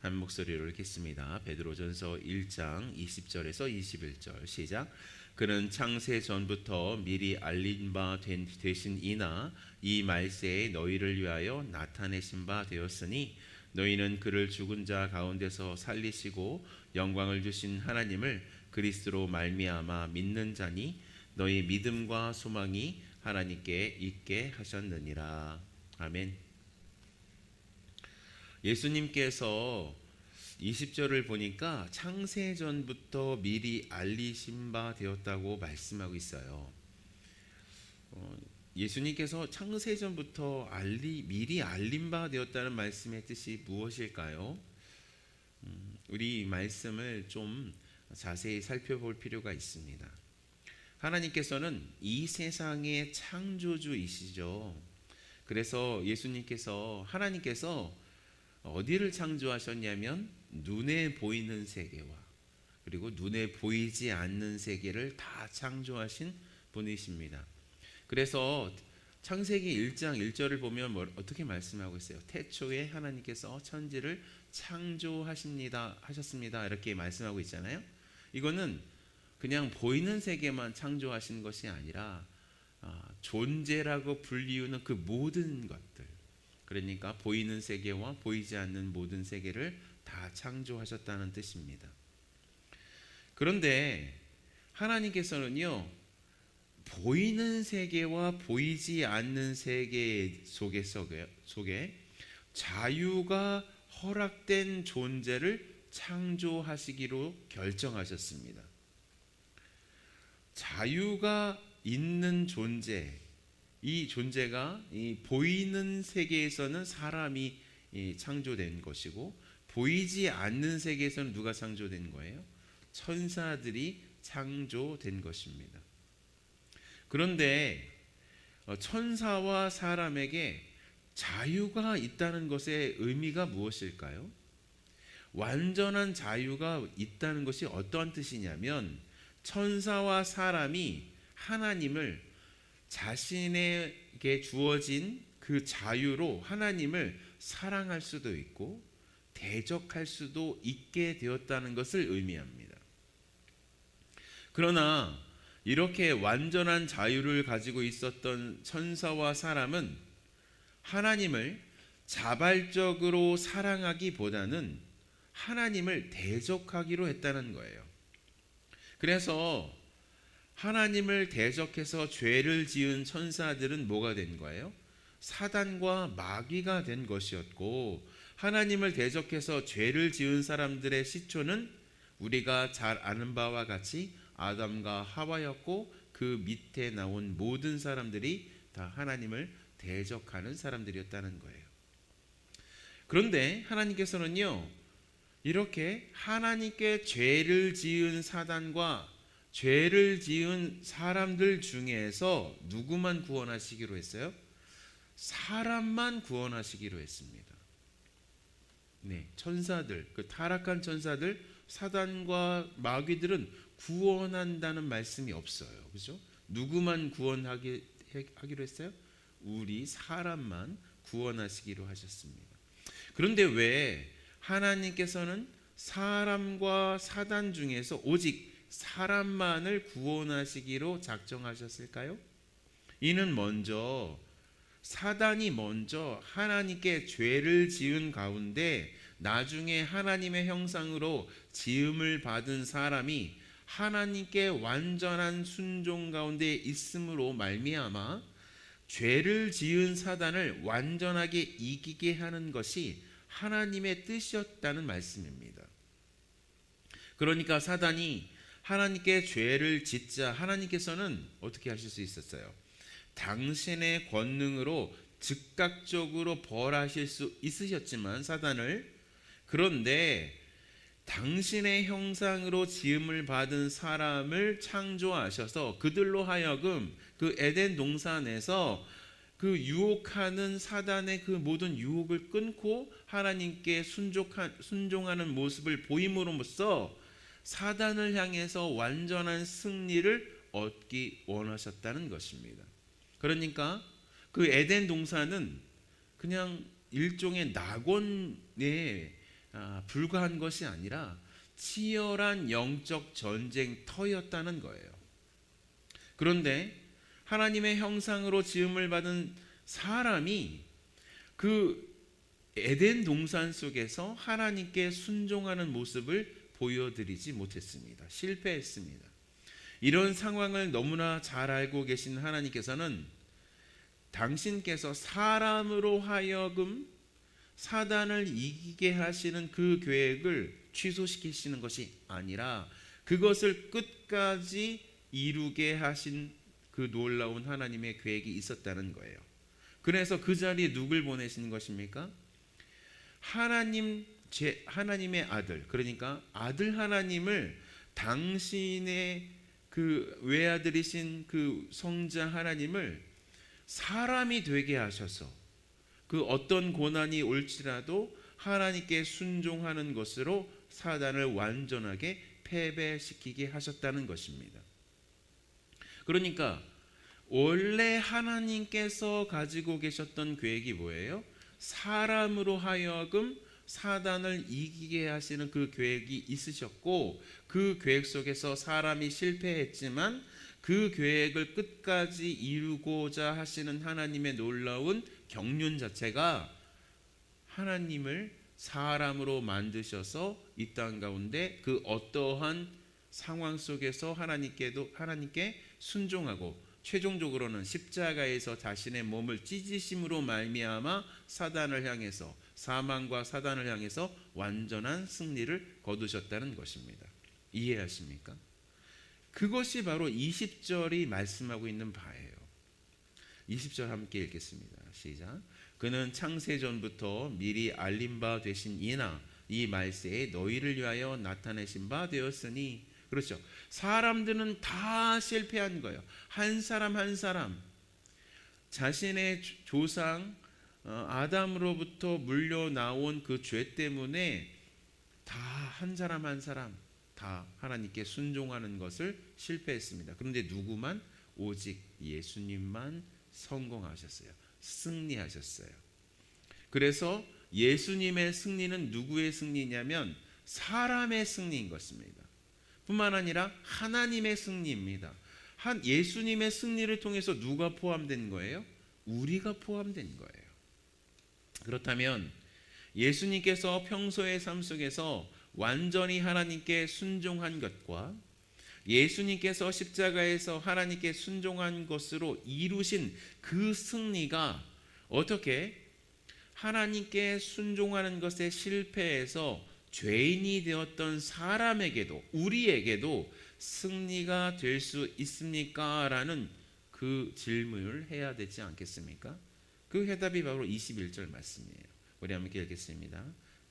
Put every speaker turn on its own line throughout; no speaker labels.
한 목소리로 읽겠습니다. 베드로전서 1장 20절에서 21절 시작. 그는 창세 전부터 미리 알린 바 되신 이나 이 말세에 너희를 위하여 나타내신 바 되었으니 너희는 그를 죽은 자 가운데서 살리시고 영광을 주신 하나님을 그리스도로 말미암아 믿는 자니 너희 믿음과 소망이 하나님께 있게 하셨느니라. 아멘. 예수님께서 20절을 보니까 창세전부터 미리 알리신 바 되었다고 말씀하고 있어요. 예수님께서 창세전부터 미리 알린 바 되었다는 말씀의 뜻이 무엇일까요? 우리 말씀을 좀 자세히 살펴볼 필요가 있습니다. 하나님께서는 이 세상의 창조주이시죠. 그래서 하나님께서 어디를 창조하셨냐면 눈에 보이는 세계와 그리고 눈에 보이지 않는 세계를 다 창조하신 분이십니다. 그래서 창세기 1장 1절을 보면 어떻게 말씀하고 있어요? 태초에 하나님께서 천지를 하셨습니다. 이렇게 말씀하고 있잖아요. 이거는 그냥 보이는 세계만 창조하신 것이 아니라 존재라고 불리우는 그 모든 것들, 그러니까 보이는 세계와 보이지 않는 모든 세계를 다 창조하셨다는 뜻입니다. 그런데 하나님께서는요, 보이는 세계와 보이지 않는 세계 속에 자유가 허락된 존재를 창조하시기로 결정하셨습니다. 자유가 있는 존재, 이 존재가 이 보이는 세계에서는 사람이 창조된 것이고, 보이지 않는 세계에서는 누가 창조된 거예요? 천사들이 창조된 것입니다. 그런데 천사와 사람에게 자유가 있다는 것의 의미가 무엇일까요? 완전한 자유가 있다는 것이 어떠한 뜻이냐면, 천사와 사람이 하나님을 자신에게 주어진 그 자유로 하나님을 사랑할 수도 있고 대적할 수도 있게 되었다는 것을 의미합니다. 그러나 이렇게 완전한 자유를 가지고 있었던 천사와 사람은 하나님을 자발적으로 사랑하기보다는 하나님을 대적하기로 했다는 거예요. 그래서 하나님을 대적해서 죄를 지은 천사들은 뭐가 된 거예요? 사단과 마귀가 된 것이었고, 하나님을 대적해서 죄를 지은 사람들의 시초는 우리가 잘 아는 바와 같이 아담과 하와였고, 그 밑에 나온 모든 사람들이 다 하나님을 대적하는 사람들이었다는 거예요. 그런데 하나님께서는요, 이렇게 하나님께 죄를 지은 사단과 죄를 지은 사람들 중에서 누구만 구원하시기로 했어요? 사람만 구원하시기로 했습니다. 네, 천사들, 그 타락한 천사들, 사단과 마귀들은 구원한다는 말씀이 없어요. 그렇죠? 누구만 구원하기로 했어요? 우리 사람만 구원하시기로 하셨습니다. 그런데 왜 하나님께서는 사람과 사단 중에서 오직 사람만을 구원하시기로 작정하셨을까요? 이는 먼저 사단이 먼저 하나님께 죄를 지은 가운데 나중에 하나님의 형상으로 지음을 받은 사람이 하나님께 완전한 순종 가운데 있음으로 말미암아 죄를 지은 사단을 완전하게 이기게 하는 것이 하나님의 뜻이었다는 말씀입니다. 그러니까 사단이 하나님께 죄를 짓자 하나님께서는 어떻게 하실 수 있었어요? 당신의 권능으로 즉각적으로 벌하실 수 있으셨지만 사단을, 그런데 당신의 형상으로 지음을 받은 사람을 창조하셔서 그들로 하여금 그 에덴 동산에서 그 유혹하는 사단의 그 모든 유혹을 끊고 하나님께 순종하는 모습을 보임으로써 사단을 향해서 완전한 승리를 얻기 원하셨다는 것입니다. 그러니까 그 에덴 동산은 그냥 일종의 낙원의 불과한 것이 아니라 치열한 영적 전쟁터였다는 거예요. 그런데 하나님의 형상으로 지음을 받은 사람이 그 에덴 동산 속에서 하나님께 순종하는 모습을 보여드리지 못했습니다. 실패했습니다. 이런 상황을 너무나 잘 알고 계신 하나님께서는 당신께서 사람으로 하여금 사단을 이기게 하시는 그 계획을 취소시키시는 것이 아니라 그것을 끝까지 이루게 하신 그 놀라운 하나님의 계획이 있었다는 거예요. 그래서 그 자리에 누굴 보내신 것입니까? 하나님의 아들, 그러니까 아들 하나님을 당신의 그 외아들이신 그 성자 하나님을 사람이 되게 하셔서 그 어떤 고난이 올지라도 하나님께 순종하는 것으로 사단을 완전하게 패배시키게 하셨다는 것입니다. 그러니까 원래 하나님께서 가지고 계셨던 계획이 뭐예요? 사람으로 하여금 사단을 이기게 하시는 그 계획이 있으셨고, 그 계획 속에서 사람이 실패했지만 그 계획을 끝까지 이루고자 하시는 하나님의 놀라운 경륜 자체가 하나님을 사람으로 만드셔서 이 땅 가운데 그 어떠한 상황 속에서 하나님께 순종하고 최종적으로는 십자가에서 자신의 몸을 찢으심으로 말미암아 사단을 향해서, 사망과 사단을 향해서 완전한 승리를 거두셨다는 것입니다. 이해하십니까? 그것이 바로 20절이 말씀하고 있는 바예요. 20절 함께 읽겠습니다. 시작. 그는 창세전부터 미리 알린 바 되신 이나 이 말세에 너희를 위하여 나타내신 바 되었으니. 그렇죠. 사람들은 다 실패한 거예요. 한 사람 한 사람 자신의 조상 아담으로부터 물려나온 그 죄 때문에 다 한 사람 한 사람 다 하나님께 순종하는 것을 실패했습니다. 그런데 누구만? 오직 예수님만 성공하셨어요. 승리하셨어요. 그래서 예수님의 승리는 누구의 승리냐면 사람의 승리인 것입니다. 뿐만 아니라 하나님의 승리입니다. 예수님의 승리를 통해서 누가 포함된 거예요? 우리가 포함된 거예요. 그렇다면 예수님께서 평소의 삶 속에서 완전히 하나님께 순종한 것과 예수님께서 십자가에서 하나님께 순종한 것으로 이루신 그 승리가 어떻게 하나님께 순종하는 것에 실패해서 죄인이 되었던 사람에게도, 우리에게도 승리가 될 수 있습니까? 라는 그 질문을 해야 되지 않겠습니까? 그 해답이 바로 21절 말씀이에요. 우리 함께 읽겠습니다.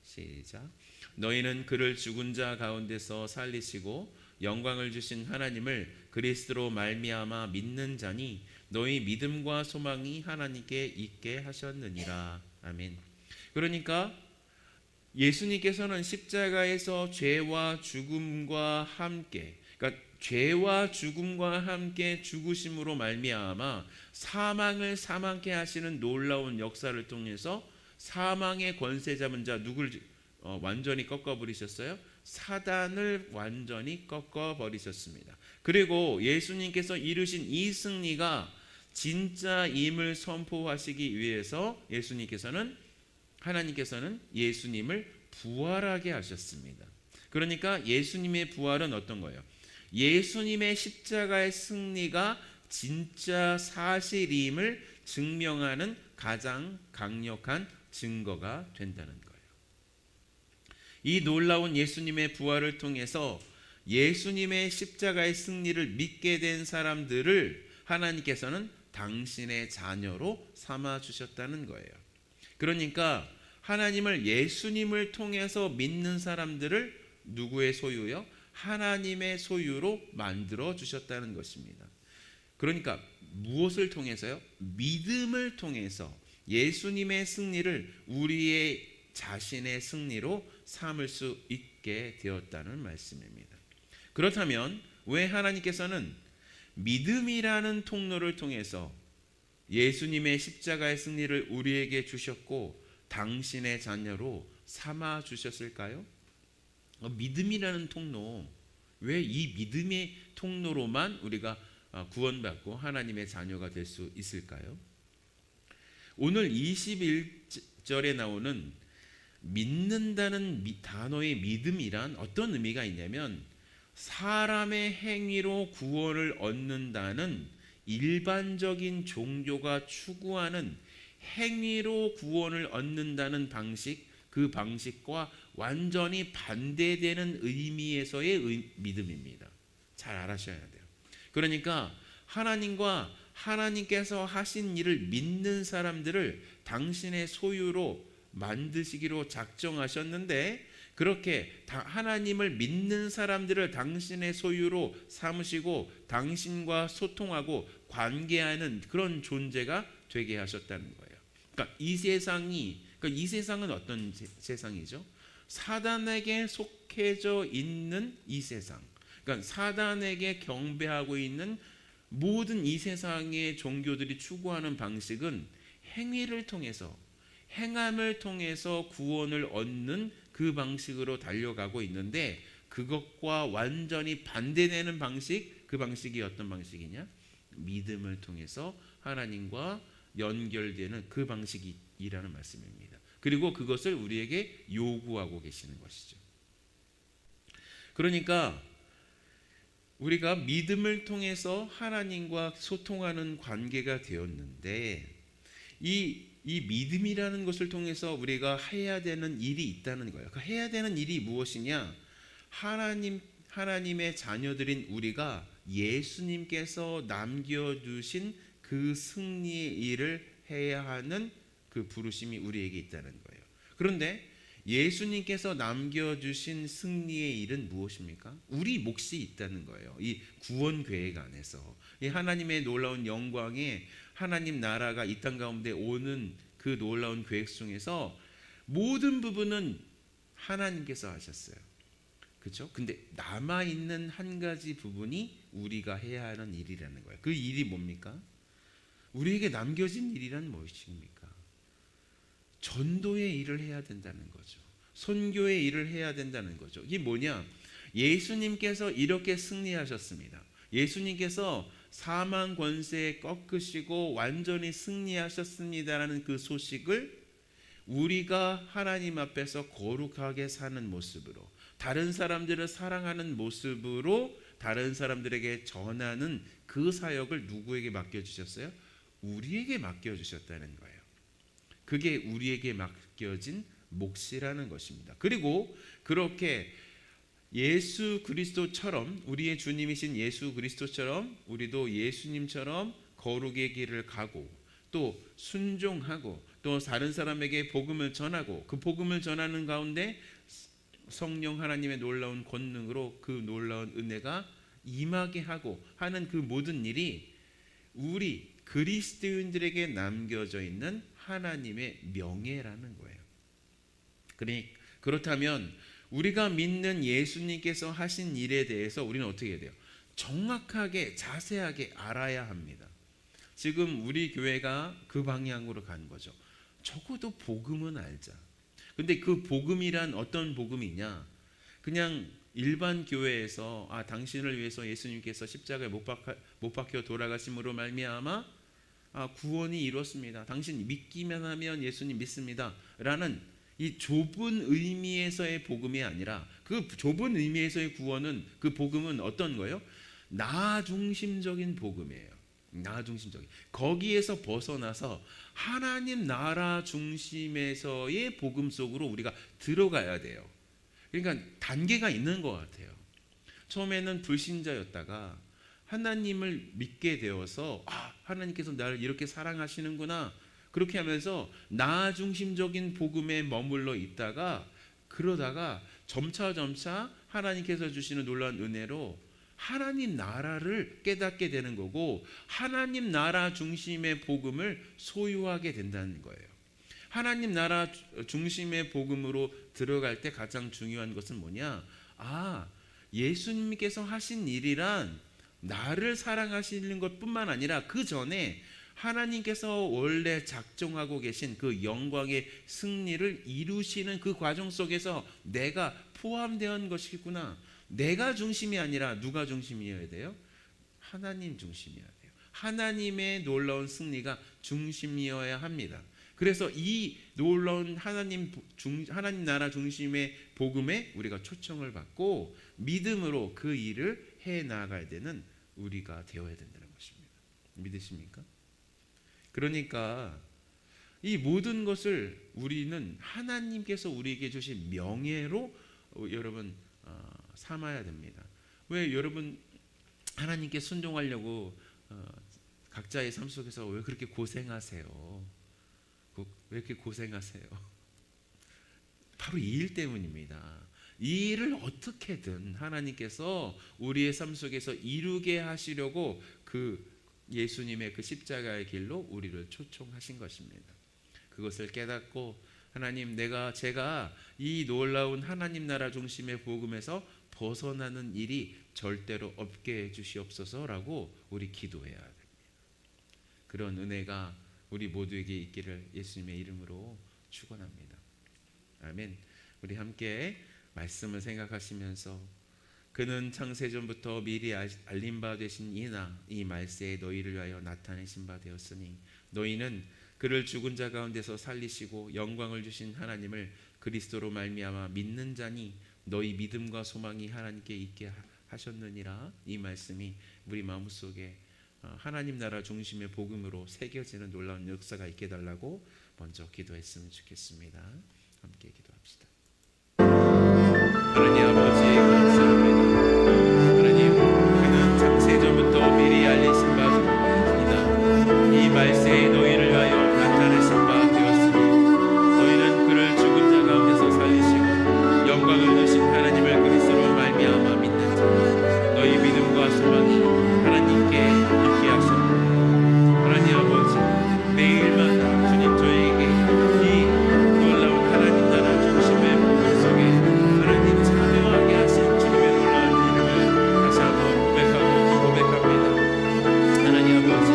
시작. 너희는 그를 죽은 자 가운데서 살리시고 영광을 주신 하나님을 그리스도로 말미암아 믿는 자니 너희 믿음과 소망이 하나님께 있게 하셨느니라. 아멘. 그러니까 예수님께서는 십자가에서 죄와 죽음과 함께, 그러니까 죄와 죽음과 함께 죽으심으로 말미암아 사망을 사망케 하시는 놀라운 역사를 통해서 사망의 권세 잡은 자 누굴 완전히 꺾어버리셨어요? 사단을 완전히 꺾어버리셨습니다. 그리고 예수님께서 이루신 이 승리가 진짜임을 선포하시기 위해서 하나님께서는 예수님을 부활하게 하셨습니다. 그러니까 예수님의 부활은 어떤 거예요? 예수님의 십자가의 승리가 진짜 사실임을 증명하는 가장 강력한 증거가 된다는 거예요. 이 놀라운 예수님의 부활을 통해서 예수님의 십자가의 승리를 믿게 된 사람들을 하나님께서는 당신의 자녀로 삼아 주셨다는 거예요. 그러니까 하나님을, 예수님을 통해서 믿는 사람들을 누구의 소유요? 하나님의 소유로 만들어 주셨다는 것입니다. 그러니까 무엇을 통해서요? 믿음을 통해서 예수님의 승리를 우리의 자신의 승리로 삼을 수 있게 되었다는 말씀입니다. 그렇다면 왜 하나님께서는 믿음이라는 통로를 통해서 예수님의 십자가의 승리를 우리에게 주셨고 당신의 자녀로 삼아 주셨을까요? 믿음이라는 통로, 왜 이 믿음의 통로로만 우리가 구원받고 하나님의 자녀가 될 수 있을까요? 오늘 21절에 나오는 믿는다는 단어의 믿음이란 어떤 의미가 있냐면, 사람의 행위로 구원을 얻는다는 일반적인 종교가 추구하는 행위로 구원을 얻는다는 방식, 그 방식과 완전히 반대되는 의미에서의 믿음입니다. 잘 알아셔야 돼요. 그러니까 하나님과 하나님께서 하신 일을 믿는 사람들을 당신의 소유로 만드시기로 작정하셨는데, 그렇게 하나님을 믿는 사람들을 당신의 소유로 삼으시고 당신과 소통하고 관계하는 그런 존재가 되게 하셨다는 거예요. 그러니까 이 세상은 어떤 세상이죠? 사단에게 속해져 있는 이 세상, 그러니까 사단에게 경배하고 있는 모든 이 세상의 종교들이 추구하는 방식은 행위를 통해서, 행함을 통해서 구원을 얻는 그 방식으로 달려가고 있는데, 그것과 완전히 반대되는 방식, 그 방식이 어떤 방식이냐? 믿음을 통해서 하나님과 연결되는 그 방식이라는 말씀입니다. 그리고 그것을 우리에게 요구하고 계시는 것이죠. 그러니까 우리가 믿음을 통해서 하나님과 소통하는 관계가 되었는데, 이 믿음이라는 것을 통해서 우리가 해야 되는 일이 있다는 거예요. 그 해야 되는 일이 무엇이냐? 하나님의 자녀들인 우리가 예수님께서 남겨두신 그 승리의 일을 해야 하는 그 부르심이 우리에게 있다는 거예요. 그런데 예수님께서 남겨주신 승리의 일은 무엇입니까? 우리 몫이 있다는 거예요. 이 구원 계획 안에서 이 하나님의 놀라운 영광에 하나님 나라가 이 땅 가운데 오는 그 놀라운 계획 중에서 모든 부분은 하나님께서 하셨어요. 그렇죠? 근데 남아있는 한 가지 부분이 우리가 해야 하는 일이라는 거예요. 그 일이 뭡니까? 우리에게 남겨진 일이란 무엇입니까? 전도의 일을 해야 된다는 거죠. 선교의 일을 해야 된다는 거죠. 이게 뭐냐? 예수님께서 이렇게 승리하셨습니다. 예수님께서 사망 권세에 꺾으시고 완전히 승리하셨습니다라는 그 소식을 우리가 하나님 앞에서 거룩하게 사는 모습으로, 다른 사람들을 사랑하는 모습으로 다른 사람들에게 전하는 그 사역을 누구에게 맡겨주셨어요? 우리에게 맡겨주셨다는 거예요. 그게 우리에게 맡겨진 몫이라는 것입니다. 그리고 그렇게 예수 그리스도처럼, 우리의 주님이신 예수 그리스도처럼 우리도 예수님처럼 거룩의 길을 가고 또 순종하고 또 다른 사람에게 복음을 전하고, 그 복음을 전하는 가운데 성령 하나님의 놀라운 권능으로 그 놀라운 은혜가 임하게 하고 하는 그 모든 일이 우리 그리스도인들에게 남겨져 있는 하나님의 명예라는 거예요. 그렇다면 우리가 믿는 예수님께서 하신 일에 대해서 우리는 어떻게 해야 돼요? 정확하게 자세하게 알아야 합니다. 지금 우리 교회가 그 방향으로 가는 거죠. 적어도 복음은 알자. 근데 그 복음이란 어떤 복음이냐? 그냥 일반 교회에서 당신을 위해서 예수님께서 십자가에 못 박혀 돌아가심으로 말미암아 구원이 이루었습니다. 당신 믿기만 하면 예수님 믿습니다. 라는 이 좁은 의미에서의 복음이 아니라, 그 좁은 의미에서의 구원은, 그 복음은 어떤 거예요? 나 중심적인 복음이에요. 나 중심적인. 거기에서 벗어나서 하나님 나라 중심에서의 복음 속으로 우리가 들어가야 돼요. 그러니까 단계가 있는 것 같아요. 처음에는 불신자였다가 하나님을 믿게 되어서 하나님께서 나를 이렇게 사랑하시는구나, 그렇게 하면서 나 중심적인 복음에 머물러 있다가, 그러다가 점차 하나님께서 주시는 놀라운 은혜로 하나님 나라를 깨닫게 되는 거고, 하나님 나라 중심의 복음을 소유하게 된다는 거예요. 하나님 나라 중심의 복음으로 들어갈 때 가장 중요한 것은 뭐냐? 예수님께서 하신 일이란 나를 사랑하시는 것뿐만 아니라 그 전에 하나님께서 원래 작정하고 계신 그 영광의 승리를 이루시는 그 과정 속에서 내가 포함되어 것이구나. 내가 중심이 아니라 누가 중심이어야 돼요? 하나님 중심이어야 돼요. 하나님의 놀라운 승리가 중심이어야 합니다. 그래서 이 놀라운 하나님 나라 중심의 복음에 우리가 초청을 받고 믿음으로 그 일을 해 나가야 되는 우리가 되어야 된다는 것입니다. 믿으십니까? 그러니까 이 모든 것을 우리는 하나님께서 우리에게 주신 명예로 여러분 삼아야 됩니다. 왜 여러분 하나님께 순종하려고 각자의 삶 속에서 왜 그렇게 고생하세요? 왜 이렇게 고생하세요? 바로 이 일 때문입니다. 이 일을 어떻게든 하나님께서 우리의 삶 속에서 이루게 하시려고 그 예수님의 그 십자가의 길로 우리를 초청하신 것입니다. 그것을 깨닫고 하나님, 제가 이 놀라운 하나님 나라 중심의 복음에서 벗어나는 일이 절대로 없게 해주시옵소서라고 우리 기도해야 됩니다. 그런 은혜가 우리 모두에게 있기를 예수님의 이름으로 축원합니다. 아멘. 우리 함께 말씀을 생각하시면서 그는 창세전부터 미리 알린 바 되신 이나 이 말세에 너희를 위하여 나타내신 바 되었으니 너희는 그를 죽은 자 가운데서 살리시고 영광을 주신 하나님을 그리스도로 말미암아 믿는 자니 너희 믿음과 소망이 하나님께 있게 하셨느니라. 이 말씀이 우리 마음속에 하나님 나라 중심의 복음으로 새겨지는 놀라운 역사가 있게 달라고 먼저 기도했으면 좋겠습니다. 함께 기도합시다. 하나님 아버지 감사합니다. 하나님, 그는 창세전부터 미리 알리신 바입니다. 이 말세에 너희를 위하여 나타내신 바 되었으니 너희는 그를 죽은 자 가운데서 살리시고 영광을 주신 하나님을 그리스도로 말미암아 믿는 자 너희 믿음과 소망이 하나님께 있게 하셨고 하나님 아버지 매일마다 주님 저에게 이 놀라운 하나님 나라 중심의 복음 속에 하나님 참여하게 하신 주님의 놀라운 이름을 다시 한번 고백합니다. 하나님 아버지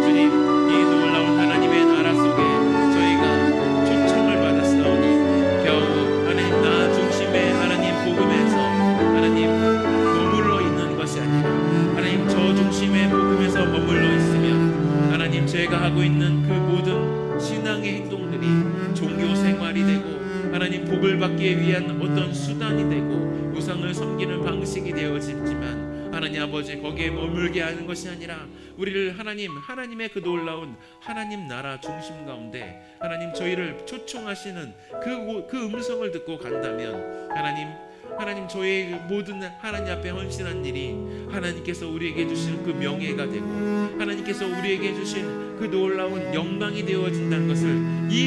주님, 이 놀라운 하나님의 나라 속에 저희가 초청을 받았사오니 겨우 하나님 나 중심의 하나님 복음에서 하나님 머물러 있는 것이 아니라 하나님 저 중심의 복음에서 머물러 있으면 하나님 제가 하고 있는 그 모든 신앙의 행동들이 종교 생활이 되고 하나님 복을 받기 위한 어떤 수단이 되고 우상을 섬기는 방식이 되어지지만 하나님 아버지 거기에 머물게 하는 것이 아니라 우리를 하나님의 그 놀라운 하나님 나라 중심 가운데 하나님 저희를 초청하시는 그 음성을 듣고 간다면 하나님 저의 모든 하나님 앞에 헌신한 일이 하나님께서 우리에게 주신 그 명예가 되고 하나님께서 우리에게 주신 그 놀라운 영광이 되어진다는 것을 이